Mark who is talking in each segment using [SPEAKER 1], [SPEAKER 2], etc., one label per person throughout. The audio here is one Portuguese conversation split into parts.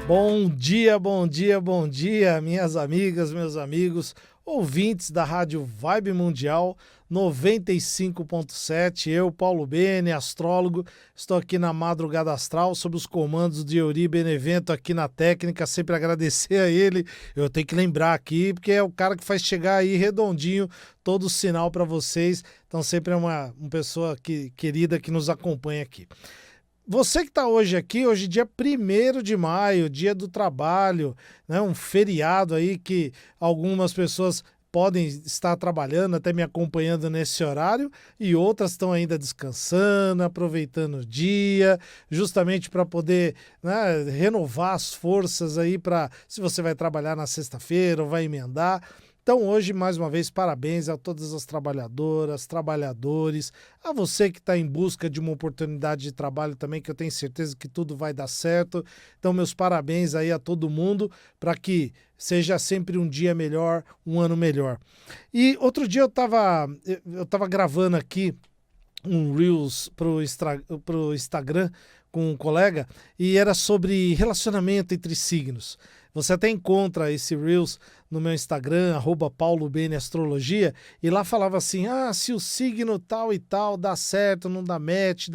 [SPEAKER 1] Bom dia, bom dia, bom dia, minhas amigas, meus amigos, ouvintes da Rádio Vibe Mundial 95.7. Eu, Paulo Bene, astrólogo, estou aqui na Madrugada Astral sob os comandos de Euri Benevento aqui na técnica. Sempre agradecer a ele. Eu tenho que lembrar aqui, porque é o cara que faz chegar aí redondinho todo o sinal para vocês. Então sempre é uma pessoa querida que nos acompanha aqui. Você que está hoje aqui, hoje dia 1º de maio, dia do trabalho, né, um feriado aí que algumas pessoas podem estar trabalhando, até me acompanhando nesse horário, e outras estão ainda descansando, aproveitando o dia, justamente para poder, né, renovar as forças aí para, se você vai trabalhar na sexta-feira ou vai emendar. Então hoje, mais uma vez, parabéns a todas as trabalhadoras, trabalhadores, a você que está em busca de uma oportunidade de trabalho também, que eu tenho certeza que tudo vai dar certo. Então meus parabéns aí a todo mundo, para que seja sempre um dia melhor, um ano melhor. E outro dia eu tava gravando aqui um Reels pro Instagram com um colega e era sobre relacionamento entre signos. Você até encontra esse Reels no meu Instagram, @PauloBeneAstrologia, e lá falava assim, se o signo tal e tal dá certo, não dá match,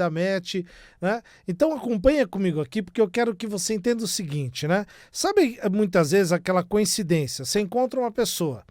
[SPEAKER 1] né? Então acompanha comigo aqui, porque eu quero que você entenda o seguinte, né? Sabe muitas vezes aquela coincidência, você encontra uma pessoa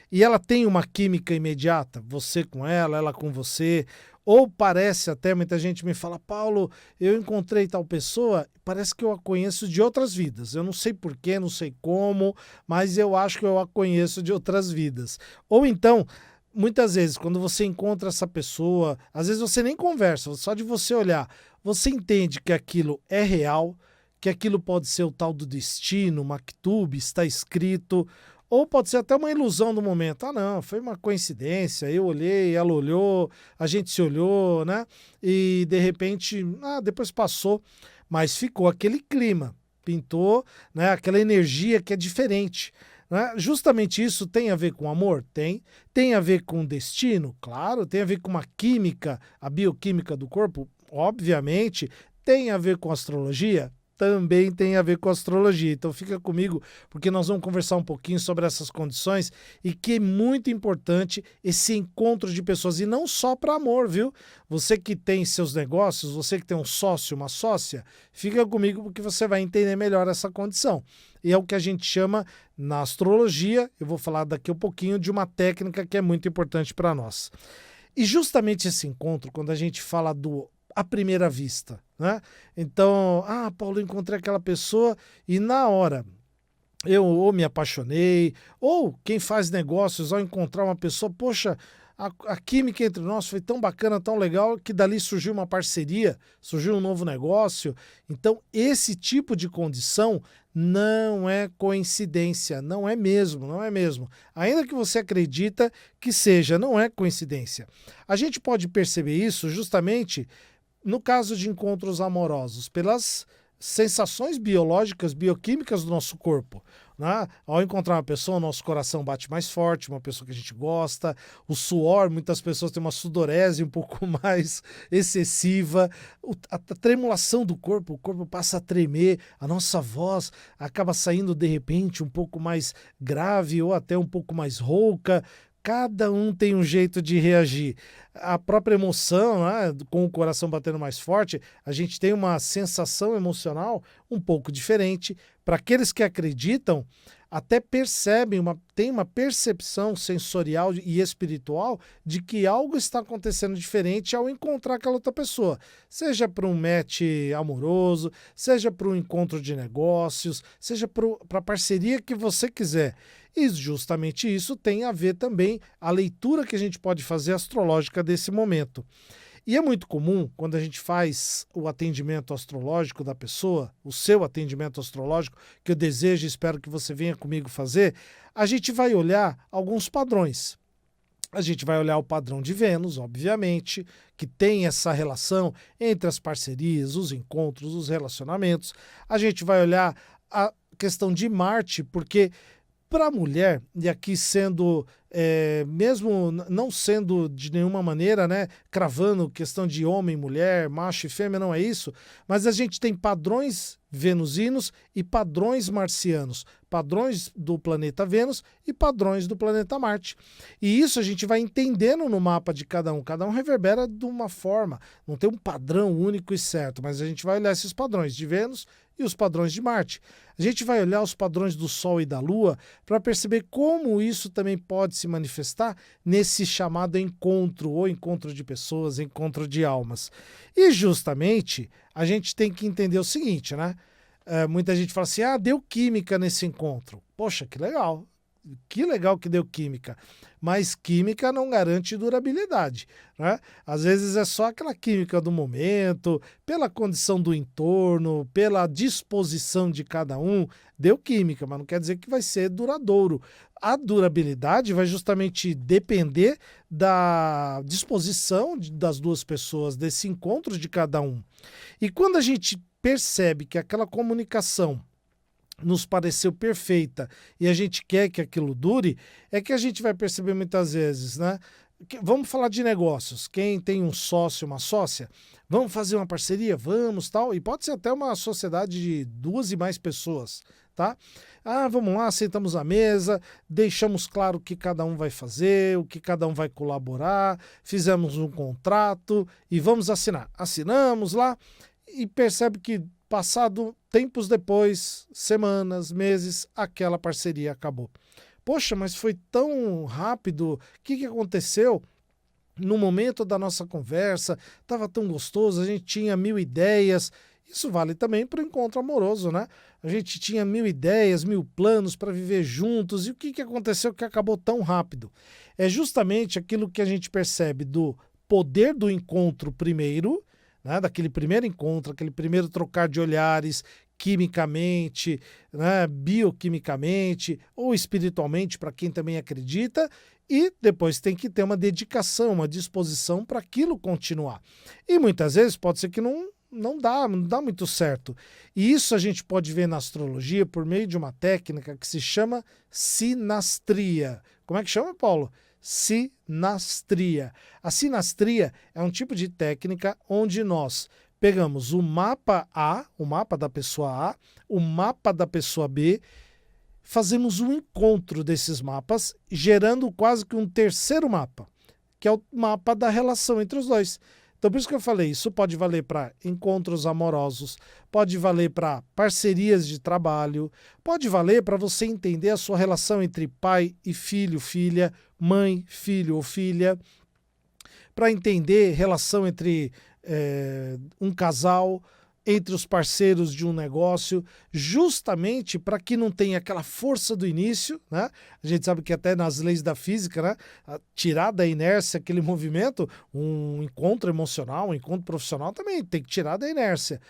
[SPEAKER 1] e ela tem uma química imediata, você com ela com você, ou parece até, muita gente me fala, Paulo, eu encontrei tal pessoa, parece que eu a conheço de outras vidas, eu não sei porquê, não sei como, mas eu acho que eu a conheço de outras vidas. Ou então, muitas vezes, quando você encontra essa pessoa, às vezes você nem conversa, só de você olhar, você entende que aquilo é real, que aquilo pode ser o tal do destino, maktub, está escrito, ou pode ser até uma ilusão do momento. Não, foi uma coincidência, eu olhei, ela olhou, a gente se olhou, né? E de repente, depois passou, mas ficou aquele clima, pintou, né, aquela energia que é diferente. Né? Justamente isso tem a ver com amor? Tem a ver com destino? Claro. Tem a ver com uma química, a bioquímica do corpo? Obviamente. Tem a ver com astrologia? Também tem a ver com astrologia. Então fica comigo, porque nós vamos conversar um pouquinho sobre essas condições e que é muito importante esse encontro de pessoas, e não só para amor, viu? Você que tem seus negócios, você que tem um sócio, uma sócia, fica comigo porque você vai entender melhor essa condição. E é o que a gente chama na astrologia, eu vou falar daqui a pouquinho de uma técnica que é muito importante para nós. E justamente esse encontro, quando a gente fala do à primeira vista, né? Então, Paulo, eu encontrei aquela pessoa e na hora eu ou me apaixonei, ou quem faz negócios ao encontrar uma pessoa, poxa, a química entre nós foi tão bacana, tão legal, que dali surgiu uma parceria, surgiu um novo negócio. Então, esse tipo de condição não é coincidência, não é mesmo, não é mesmo. Ainda que você acredita que seja, não é coincidência. A gente pode perceber isso justamente no caso de encontros amorosos, pelas sensações biológicas, bioquímicas do nosso corpo. Né? Ao encontrar uma pessoa, o nosso coração bate mais forte, uma pessoa que a gente gosta, o suor, muitas pessoas têm uma sudorese um pouco mais excessiva, a tremulação do corpo, o corpo passa a tremer, a nossa voz acaba saindo de repente um pouco mais grave ou até um pouco mais rouca. Cada um tem um jeito de reagir. A própria emoção, né, com o coração batendo mais forte, a gente tem uma sensação emocional um pouco diferente. Para aqueles que acreditam, até percebem, tem uma percepção sensorial e espiritual de que algo está acontecendo diferente ao encontrar aquela outra pessoa. Seja para um match amoroso, seja para um encontro de negócios, seja para a parceria que você quiser. E justamente isso tem a ver também a leitura que a gente pode fazer astrológica desse momento. E é muito comum, quando a gente faz o atendimento astrológico da pessoa, o seu atendimento astrológico, que eu desejo e espero que você venha comigo fazer, a gente vai olhar alguns padrões. A gente vai olhar o padrão de Vênus, obviamente, que tem essa relação entre as parcerias, os encontros, os relacionamentos. A gente vai olhar a questão de Marte, porque Para a mulher, e aqui sendo, mesmo não sendo de nenhuma maneira, né, cravando questão de homem, mulher, macho e fêmea, não é isso, mas a gente tem padrões venusinos e padrões marcianos, padrões do planeta Vênus e padrões do planeta Marte. E isso a gente vai entendendo no mapa de cada um reverbera de uma forma, não tem um padrão único e certo, mas a gente vai olhar esses padrões de Vênus e os padrões de Marte. A gente vai olhar os padrões do Sol e da Lua para perceber como isso também pode se manifestar nesse chamado encontro, ou encontro de pessoas, encontro de almas. E justamente a gente tem que entender o seguinte, né? Muita gente fala assim, deu química nesse encontro. Poxa, que legal. Que legal que deu química. Mas química não garante durabilidade, né? Às vezes é só aquela química do momento, pela condição do entorno, pela disposição de cada um, deu química, mas não quer dizer que vai ser duradouro. A durabilidade vai justamente depender da disposição das duas pessoas, desse encontro de cada um. E quando a gente percebe que aquela comunicação nos pareceu perfeita e a gente quer que aquilo dure, é que a gente vai perceber muitas vezes, né? Vamos falar de negócios. Quem tem um sócio, uma sócia, vamos fazer uma parceria? Vamos, tal. E pode ser até uma sociedade de 2 e mais pessoas, tá? Vamos lá, sentamos à mesa, deixamos claro o que cada um vai fazer, o que cada um vai colaborar, fizemos um contrato e vamos assinar. Assinamos lá e percebe que passado tempos depois, semanas, meses, aquela parceria acabou. Poxa, mas foi tão rápido, o que aconteceu? No momento da nossa conversa, estava tão gostoso, a gente tinha 1000 ideias. Isso vale também para o encontro amoroso, né? A gente tinha 1000 ideias, 1000 planos para viver juntos. E o que aconteceu que acabou tão rápido? É justamente aquilo que a gente percebe do poder do encontro primeiro, né, daquele primeiro encontro, aquele primeiro trocar de olhares, quimicamente, né, bioquimicamente ou espiritualmente, para quem também acredita, e depois tem que ter uma dedicação, uma disposição para aquilo continuar. E muitas vezes pode ser que não dá muito certo. E isso a gente pode ver na astrologia por meio de uma técnica que se chama sinastria. Como é que chama, Paulo? Sinastria. A sinastria é um tipo de técnica onde nós pegamos o mapa A, o mapa da pessoa A, o mapa da pessoa B, fazemos um encontro desses mapas, gerando quase que um terceiro mapa, que é o mapa da relação entre os dois. Então, por isso que eu falei, isso pode valer para encontros amorosos, pode valer para parcerias de trabalho, pode valer para você entender a sua relação entre pai e filho, filha, mãe, filho ou filha, para entender relação entre um casal, entre os parceiros de um negócio, justamente para que não tenha aquela força do início, né? A gente sabe que até nas leis da física, né? Tirar da inércia aquele movimento, um encontro emocional, um encontro profissional também tem que tirar da inércia.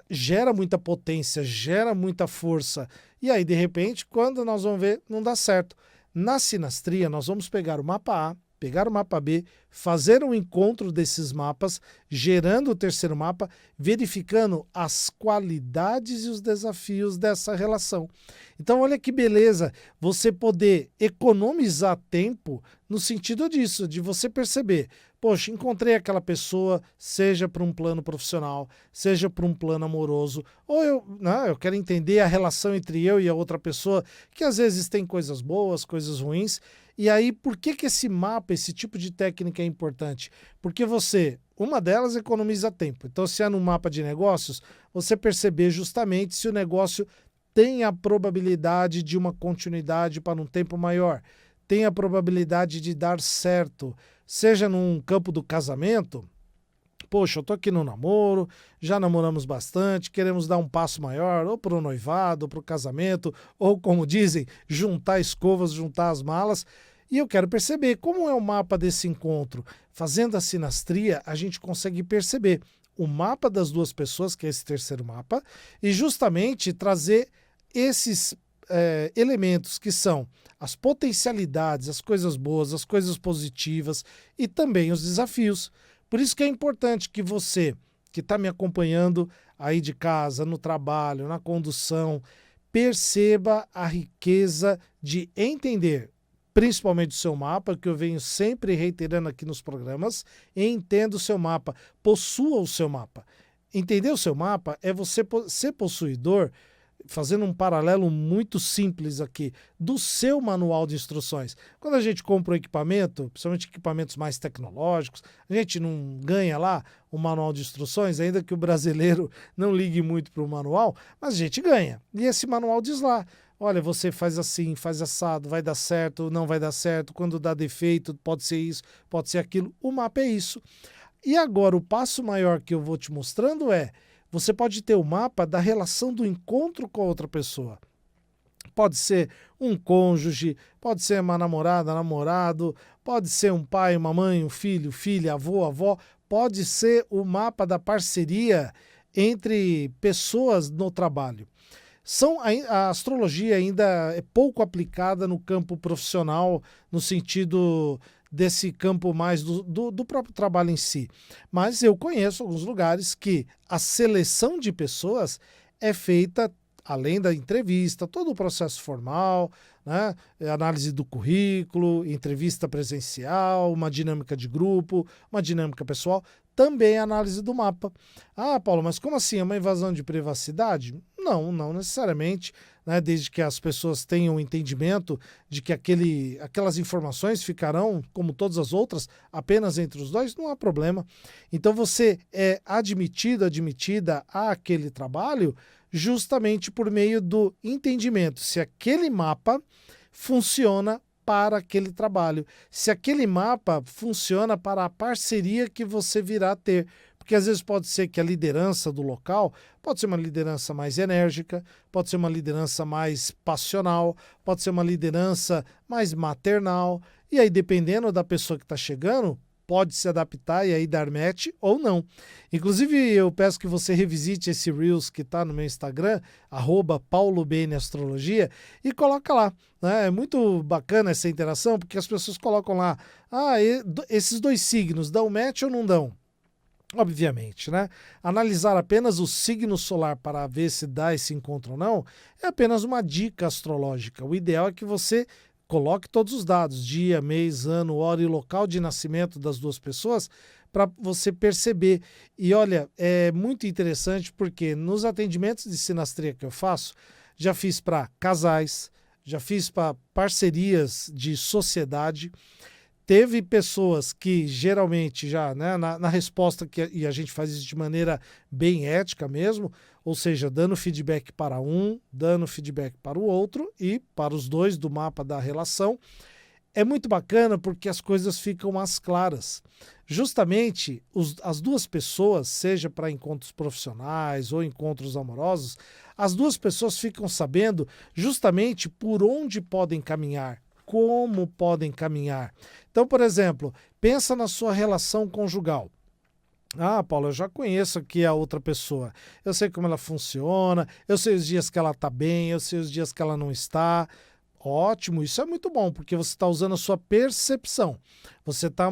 [SPEAKER 1] Gera muita potência, gera muita força. E aí, de repente, quando nós vamos ver, não dá certo. Na sinastria, nós vamos pegar o mapa A, pegar o mapa B, fazer um encontro desses mapas, gerando o terceiro mapa, verificando as qualidades e os desafios dessa relação. Então, olha que beleza, você poder economizar tempo no sentido disso, de você perceber, poxa, encontrei aquela pessoa, seja para um plano profissional, seja para um plano amoroso, ou eu quero entender a relação entre eu e a outra pessoa, que às vezes tem coisas boas, coisas ruins. E aí, por que esse mapa, esse tipo de técnica é importante? Porque uma delas economiza tempo. Então, se é no mapa de negócios, você perceber justamente se o negócio tem a probabilidade de uma continuidade para um tempo maior, tem a probabilidade de dar certo, seja num campo do casamento. Poxa, eu tô aqui no namoro, já namoramos bastante, queremos dar um passo maior, ou para o noivado, ou para o casamento, ou como dizem, juntar escovas, juntar as malas. E eu quero perceber como é o mapa desse encontro. Fazendo a sinastria, a gente consegue perceber o mapa das duas pessoas, que é esse terceiro mapa, e justamente trazer esses elementos que são as potencialidades, as coisas boas, as coisas positivas e também os desafios. Por isso que é importante que você, que está me acompanhando aí de casa, no trabalho, na condução, perceba a riqueza de entender, principalmente o seu mapa, que eu venho sempre reiterando aqui nos programas. Entenda o seu mapa, possua o seu mapa. Entender o seu mapa é você ser possuidor, fazendo um paralelo muito simples aqui, do seu manual de instruções. Quando a gente compra um equipamento, principalmente equipamentos mais tecnológicos, a gente não ganha lá um manual de instruções, ainda que o brasileiro não ligue muito para o manual, mas a gente ganha. E esse manual diz lá, olha, você faz assim, faz assado, vai dar certo, não vai dar certo, quando dá defeito, pode ser isso, pode ser aquilo. O mapa é isso. E agora, o passo maior que eu vou te mostrando é, você pode ter o mapa da relação do encontro com a outra pessoa. Pode ser um cônjuge, pode ser uma namorada, namorado, pode ser um pai, uma mãe, um filho, filha, avô, avó, pode ser o mapa da parceria entre pessoas no trabalho. A astrologia ainda é pouco aplicada no campo profissional, no sentido desse campo mais do próprio trabalho em si. Mas eu conheço alguns lugares que a seleção de pessoas é feita, além da entrevista, todo o processo formal, né? Análise do currículo, entrevista presencial, uma dinâmica de grupo, uma dinâmica pessoal, também a análise do mapa. Ah, Paulo, mas como assim? É uma invasão de privacidade? Não, não necessariamente, né? Desde que as pessoas tenham entendimento de que aquelas informações ficarão, como todas as outras, apenas entre os dois, não há problema. Então você é admitida àquele trabalho justamente por meio do entendimento se aquele mapa funciona para aquele trabalho, se aquele mapa funciona para a parceria que você virá a ter. Porque às vezes pode ser que a liderança do local pode ser uma liderança mais enérgica, pode ser uma liderança mais passional, pode ser uma liderança mais maternal, e aí dependendo da pessoa que está chegando, pode se adaptar e aí dar match ou não. Inclusive, eu peço que você revisite esse Reels que está no meu Instagram, @paulobnastrologia, e coloca lá. Né? É muito bacana essa interação, porque as pessoas colocam lá, esses dois signos dão match ou não dão? Obviamente, né? Analisar apenas o signo solar para ver se dá esse encontro ou não é apenas uma dica astrológica. O ideal é que você coloque todos os dados, dia, mês, ano, hora e local de nascimento das duas pessoas, para você perceber. E olha, é muito interessante porque nos atendimentos de sinastria que eu faço, já fiz para casais, já fiz para parcerias de sociedade. Teve pessoas que geralmente já, né, na resposta, e a gente faz isso de maneira bem ética mesmo, ou seja, dando feedback para um, dando feedback para o outro e para os dois do mapa da relação. É muito bacana porque as coisas ficam mais claras. Justamente as duas pessoas, seja para encontros profissionais ou encontros amorosos, as duas pessoas ficam sabendo justamente por onde podem caminhar, como podem caminhar. Então, por exemplo, pensa na sua relação conjugal. Ah, Paulo, eu já conheço aqui a outra pessoa. Eu sei como ela funciona, eu sei os dias que ela está bem, eu sei os dias que ela não está. Ótimo, isso é muito bom, porque você está usando a sua percepção. Você está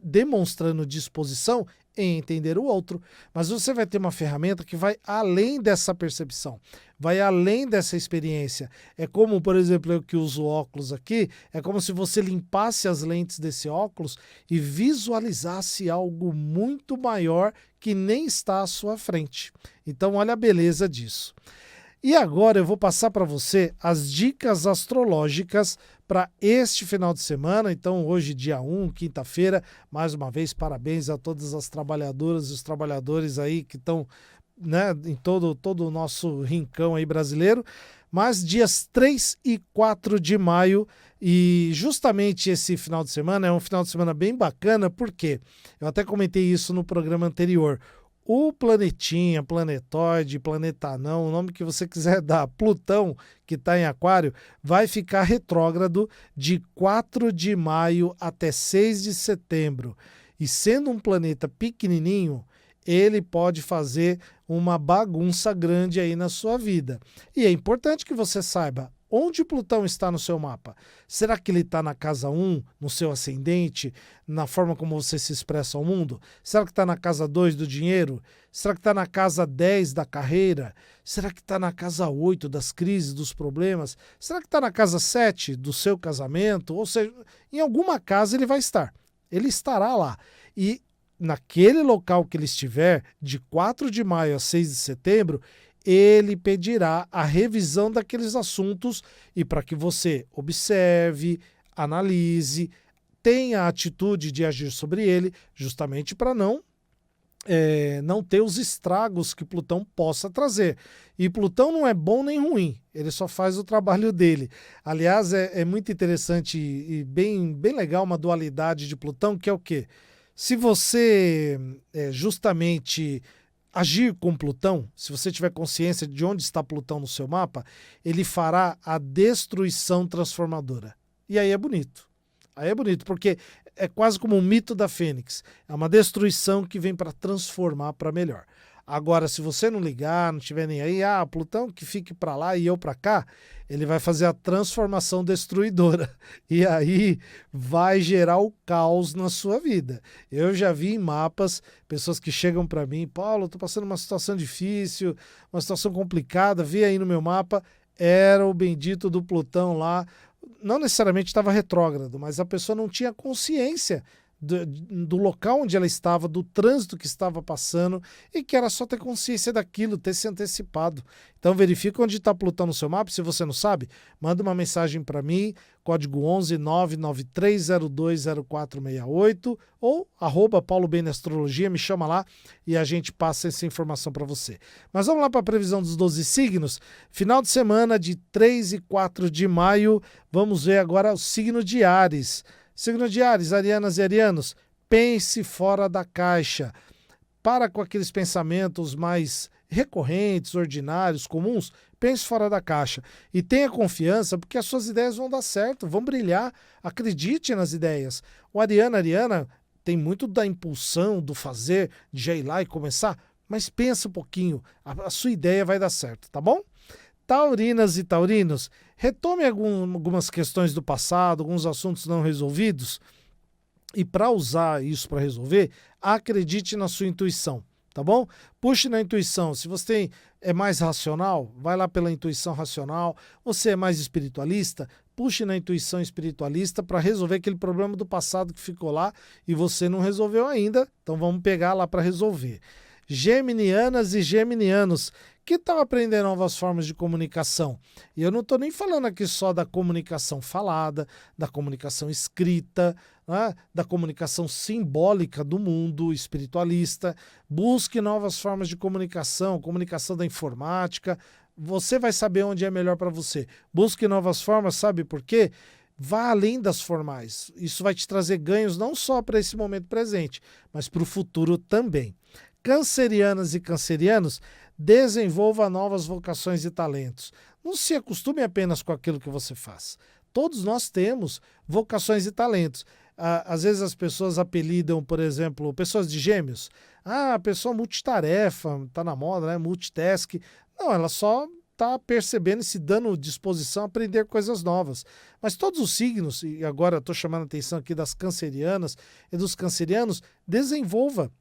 [SPEAKER 1] demonstrando disposição em entender o outro. Mas você vai ter uma ferramenta que vai além dessa percepção, vai além dessa experiência. É como, por exemplo, eu que uso óculos aqui, é como se você limpasse as lentes desse óculos e visualizasse algo muito maior que nem está à sua frente. Então, olha a beleza disso. E agora eu vou passar para você as dicas astrológicas para este final de semana. Então hoje, dia 1, quinta-feira, mais uma vez parabéns a todas as trabalhadoras e os trabalhadores aí que estão, né, em todo o nosso rincão aí brasileiro. Mas dias 3 e 4 de maio, e justamente esse final de semana é um final de semana bem bacana, porque eu até comentei isso no programa anterior. O planetinha, planetoide, planetanão, o nome que você quiser dar, Plutão, que está em Aquário, vai ficar retrógrado de 4 de maio até 6 de setembro. E sendo um planeta pequenininho, ele pode fazer uma bagunça grande aí na sua vida. E é importante que você saiba onde Plutão está no seu mapa? Será que ele está na casa 1, no seu ascendente, na forma como você se expressa ao mundo? Será que está na casa 2 do dinheiro? Será que está na casa 10 da carreira? Será que está na casa 8 das crises, dos problemas? Será que está na casa 7 do seu casamento? Ou seja, em alguma casa ele vai estar. Ele estará lá. E naquele local que ele estiver, de 4 de maio a 6 de setembro, ele pedirá a revisão daqueles assuntos e para que você observe, analise, tenha a atitude de agir sobre ele, justamente para não ter os estragos que Plutão possa trazer. E Plutão não é bom nem ruim, ele só faz o trabalho dele. Aliás, é muito interessante e bem legal uma dualidade de Plutão, que é o quê? Se você justamente agir com Plutão, se você tiver consciência de onde está Plutão no seu mapa, ele fará a destruição transformadora. E aí é bonito. Aí é bonito, porque é quase como um mito da Fênix. É uma destruição que vem para transformar para melhor. Agora, se você não ligar, não tiver nem aí, Plutão que fique para lá e eu para cá, ele vai fazer a transformação destruidora. E aí vai gerar o caos na sua vida. Eu já vi em mapas pessoas que chegam para mim, Paulo, eu tô passando uma situação difícil, uma situação complicada, vi aí no meu mapa, era o bendito do Plutão lá. Não necessariamente estava retrógrado, mas a pessoa não tinha consciência do local onde ela estava, do trânsito que estava passando e que era só ter consciência daquilo, ter se antecipado. Então verifica onde está Plutão no seu mapa. Se você não sabe, manda uma mensagem para mim, código 11 993020468 ou @PauloBNastrologia, me chama lá e a gente passa essa informação para você. Mas vamos lá para a previsão dos 12 signos. Final de semana de 3 e 4 de maio, vamos ver agora o signo de Áries. Signo de Áries, arianas e arianos, pense fora da caixa. Para com aqueles pensamentos mais recorrentes, ordinários, comuns, pense fora da caixa. E tenha confiança, porque as suas ideias vão dar certo, vão brilhar. Acredite nas ideias. O ariana tem muito da impulsão, do fazer, de já ir lá e começar, mas pensa um pouquinho, a sua ideia vai dar certo, tá bom? Taurinas e taurinos, retome algumas questões do passado, alguns assuntos não resolvidos, e para usar isso para resolver, acredite na sua intuição, tá bom? Puxe na intuição. Se você é mais racional, vai lá pela intuição racional. Você é mais espiritualista, puxe na intuição espiritualista para resolver aquele problema do passado que ficou lá e você não resolveu ainda, então vamos pegar lá para resolver. Geminianas e geminianos, que tal aprender novas formas de comunicação? E eu não estou nem falando aqui só da comunicação falada, da comunicação escrita, né, da comunicação simbólica do mundo espiritualista. Busque novas formas de comunicação, comunicação da informática. Você vai saber onde é melhor para você. Busque novas formas, sabe por quê? Vá além das formais. Isso vai te trazer ganhos não só para esse momento presente, mas para o futuro também. Cancerianas e cancerianos, desenvolva novas vocações e talentos. Não se acostume apenas com aquilo que você faz. Todos nós temos vocações e talentos. Às vezes as pessoas apelidam, por exemplo, pessoas de gêmeos. A pessoa multitarefa, está na moda, né? Multitask. Não, ela só está percebendo e se dando disposição a aprender coisas novas. Mas todos os signos, e agora estou chamando a atenção aqui das cancerianas e dos cancerianos, desenvolva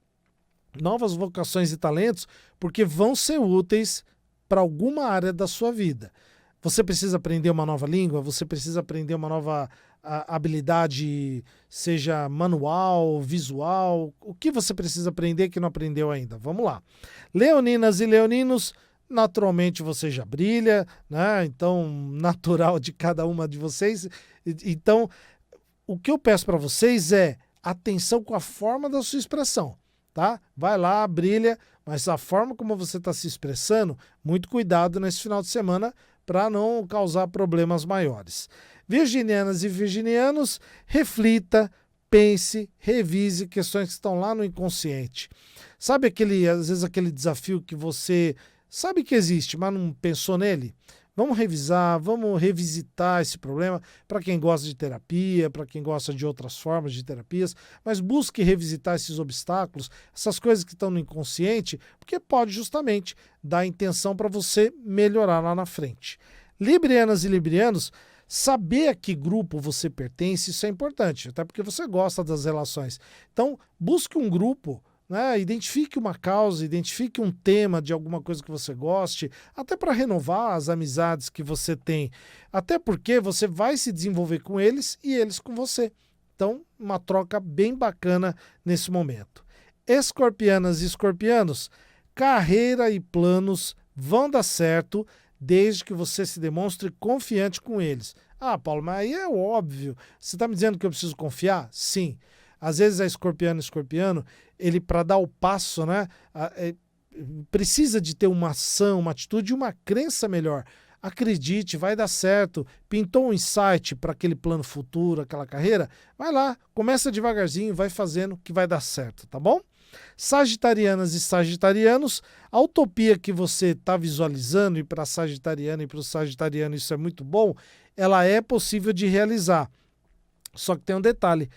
[SPEAKER 1] novas vocações e talentos, porque vão ser úteis para alguma área da sua vida. Você precisa aprender uma nova língua, você precisa aprender uma nova habilidade, seja manual, visual, o que você precisa aprender que não aprendeu ainda? Vamos lá. Leoninas e leoninos, naturalmente você já brilha, né? Então, natural de cada uma de vocês. Então, o que eu peço para vocês é atenção com a forma da sua expressão. Tá? Vai lá, brilha, mas a forma como você está se expressando, muito cuidado nesse final de semana para não causar problemas maiores. Virginianas e virginianos, reflita, pense, revise questões que estão lá no inconsciente. Sabe às vezes aquele desafio que você sabe que existe, mas não pensou nele? Vamos revisar, vamos revisitar esse problema para quem gosta de terapia, para quem gosta de outras formas de terapias, mas busque revisitar esses obstáculos, essas coisas que estão no inconsciente, porque pode justamente dar intenção para você melhorar lá na frente. Librianas e librianos, saber a que grupo você pertence, isso é importante, até porque você gosta das relações. Então, busque um grupo, né? Identifique uma causa, identifique um tema de alguma coisa que você goste, até para renovar as amizades que você tem. Até porque você vai se desenvolver com eles e eles com você. Então, uma troca bem bacana nesse momento. Escorpianas e escorpianos, carreira e planos vão dar certo desde que você se demonstre confiante com eles. Ah, Paulo, mas aí é óbvio. Você está me dizendo que eu preciso confiar? Sim. Às vezes a escorpiano, ele para dar o passo, né, precisa de ter uma ação, uma atitude e uma crença melhor. Acredite, vai dar certo. Pintou um insight para aquele plano futuro, aquela carreira? Vai lá, começa devagarzinho, vai fazendo que vai dar certo, tá bom? Sagitarianas e sagitarianos, a utopia que você está visualizando, e para a sagitariana e para o sagitariano isso é muito bom, ela é possível de realizar. Só que tem um detalhe,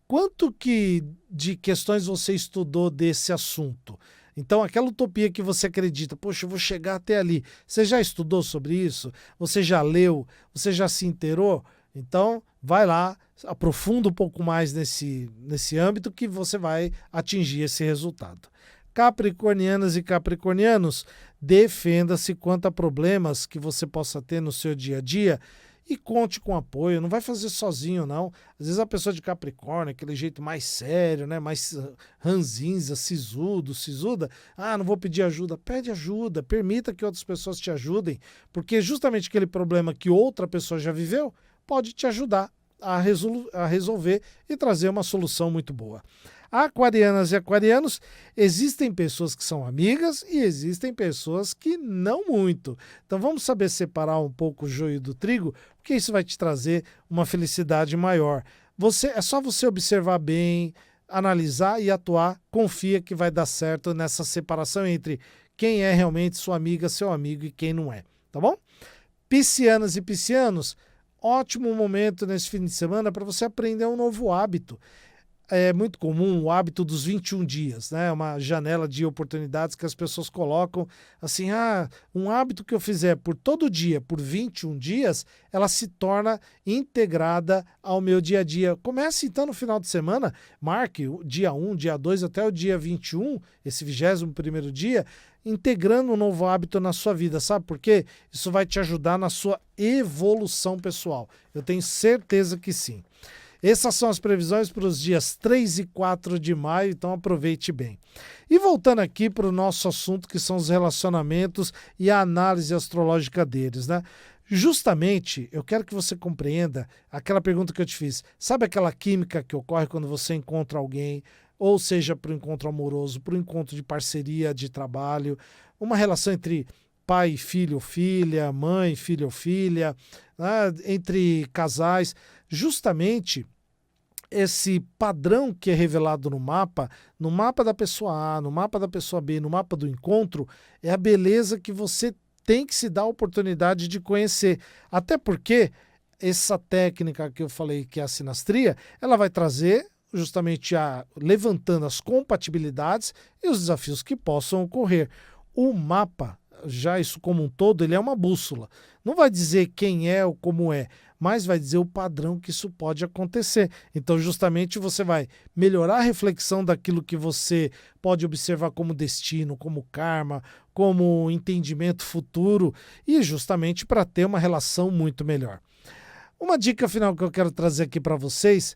[SPEAKER 1] quanto que de questões você estudou desse assunto? Então, aquela utopia que você acredita, poxa, eu vou chegar até ali. Você já estudou sobre isso? Você já leu? Você já se inteirou? Então, vai lá, aprofunda um pouco mais nesse âmbito que você vai atingir esse resultado. Capricornianas e capricornianos, defenda-se quanto a problemas que você possa ter no seu dia a dia e conte com apoio, não vai fazer sozinho não. Às vezes a pessoa de Capricórnio, aquele jeito mais sério, né, mais ranzinza, sisuda, não vou pedir ajuda. Pede ajuda, permita que outras pessoas te ajudem, porque justamente aquele problema que outra pessoa já viveu pode te ajudar a resolver e trazer uma solução muito boa. Aquarianas e aquarianos, existem pessoas que são amigas e existem pessoas que não muito. Então vamos saber separar um pouco o joio do trigo, porque isso vai te trazer uma felicidade maior. É só você observar bem, analisar e atuar, confia que vai dar certo nessa separação entre quem é realmente sua amiga, seu amigo e quem não é, tá bom? Piscianas e piscianos, ótimo momento nesse fim de semana para você aprender um novo hábito. É muito comum o hábito dos 21 dias, né? Uma janela de oportunidades que as pessoas colocam assim, um hábito que eu fizer por todo dia, por 21 dias, ela se torna integrada ao meu dia a dia. Comece então no final de semana, marque o dia 1, dia 2 até o dia 21, esse 21º dia, integrando um novo hábito na sua vida, sabe por quê? Isso vai te ajudar na sua evolução pessoal. Eu tenho certeza que sim. Essas são as previsões para os dias 3 e 4 de maio, então aproveite bem. E voltando aqui para o nosso assunto, que são os relacionamentos e a análise astrológica deles, né? Justamente, eu quero que você compreenda aquela pergunta que eu te fiz. Sabe aquela química que ocorre quando você encontra alguém, ou seja, para o encontro amoroso, para o encontro de parceria, de trabalho, uma relação entre pai e filho ou filha, mãe, filho ou filha, né? Entre casais, justamente esse padrão que é revelado no mapa da pessoa A, no mapa da pessoa B, no mapa do encontro, é a beleza que você tem que se dar a oportunidade de conhecer. Até porque essa técnica que eu falei, que é a sinastria, ela vai trazer justamente levantando as compatibilidades e os desafios que possam ocorrer. O mapa, já isso como um todo, ele é uma bússola. Não vai dizer quem é ou como é, mas vai dizer o padrão que isso pode acontecer. Então, justamente, você vai melhorar a reflexão daquilo que você pode observar como destino, como karma, como entendimento futuro, e justamente para ter uma relação muito melhor. Uma dica final que eu quero trazer aqui para vocês,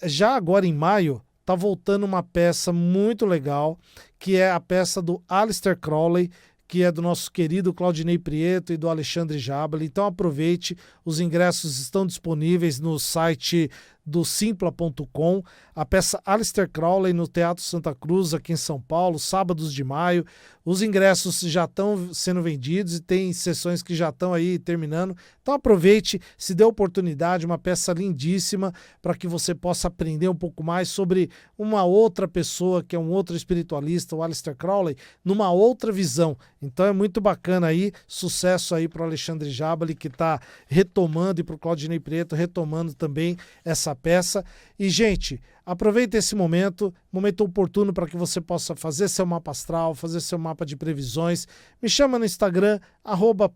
[SPEAKER 1] já agora em maio, está voltando uma peça muito legal, que é a peça do Aleister Crowley, que é do nosso querido Claudinei Prieto e do Alexandre Jabali. Então aproveite, os ingressos estão disponíveis no site do simpla.com. A peça Aleister Crowley no Teatro Santa Cruz, aqui em São Paulo, sábados de maio. Os ingressos já estão sendo vendidos e tem sessões que já estão aí terminando. Então aproveite, se dê oportunidade, uma peça lindíssima para que você possa aprender um pouco mais sobre uma outra pessoa, que é um outro espiritualista, o Aleister Crowley, numa outra visão. Então é muito bacana aí, sucesso aí para o Alexandre Jabali, que está retomando, e para o Claudinei Prieto, retomando também essa peça. E, gente, aproveita esse momento oportuno para que você possa fazer seu mapa astral, fazer seu mapa de previsões. Me chama no Instagram,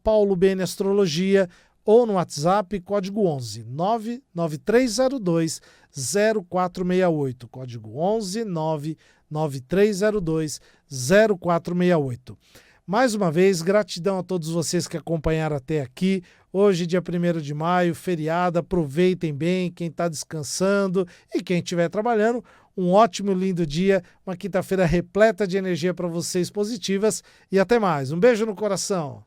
[SPEAKER 1] @PauloBNAstrologia, ou no WhatsApp, código 11 99302 0468, código 11 99302 0468. Mais uma vez, gratidão a todos vocês que acompanharam até aqui. Hoje, dia 1º de maio, feriado, aproveitem bem quem está descansando e quem estiver trabalhando. Um ótimo, lindo dia, uma quinta-feira repleta de energia para vocês positivas e até mais. Um beijo no coração.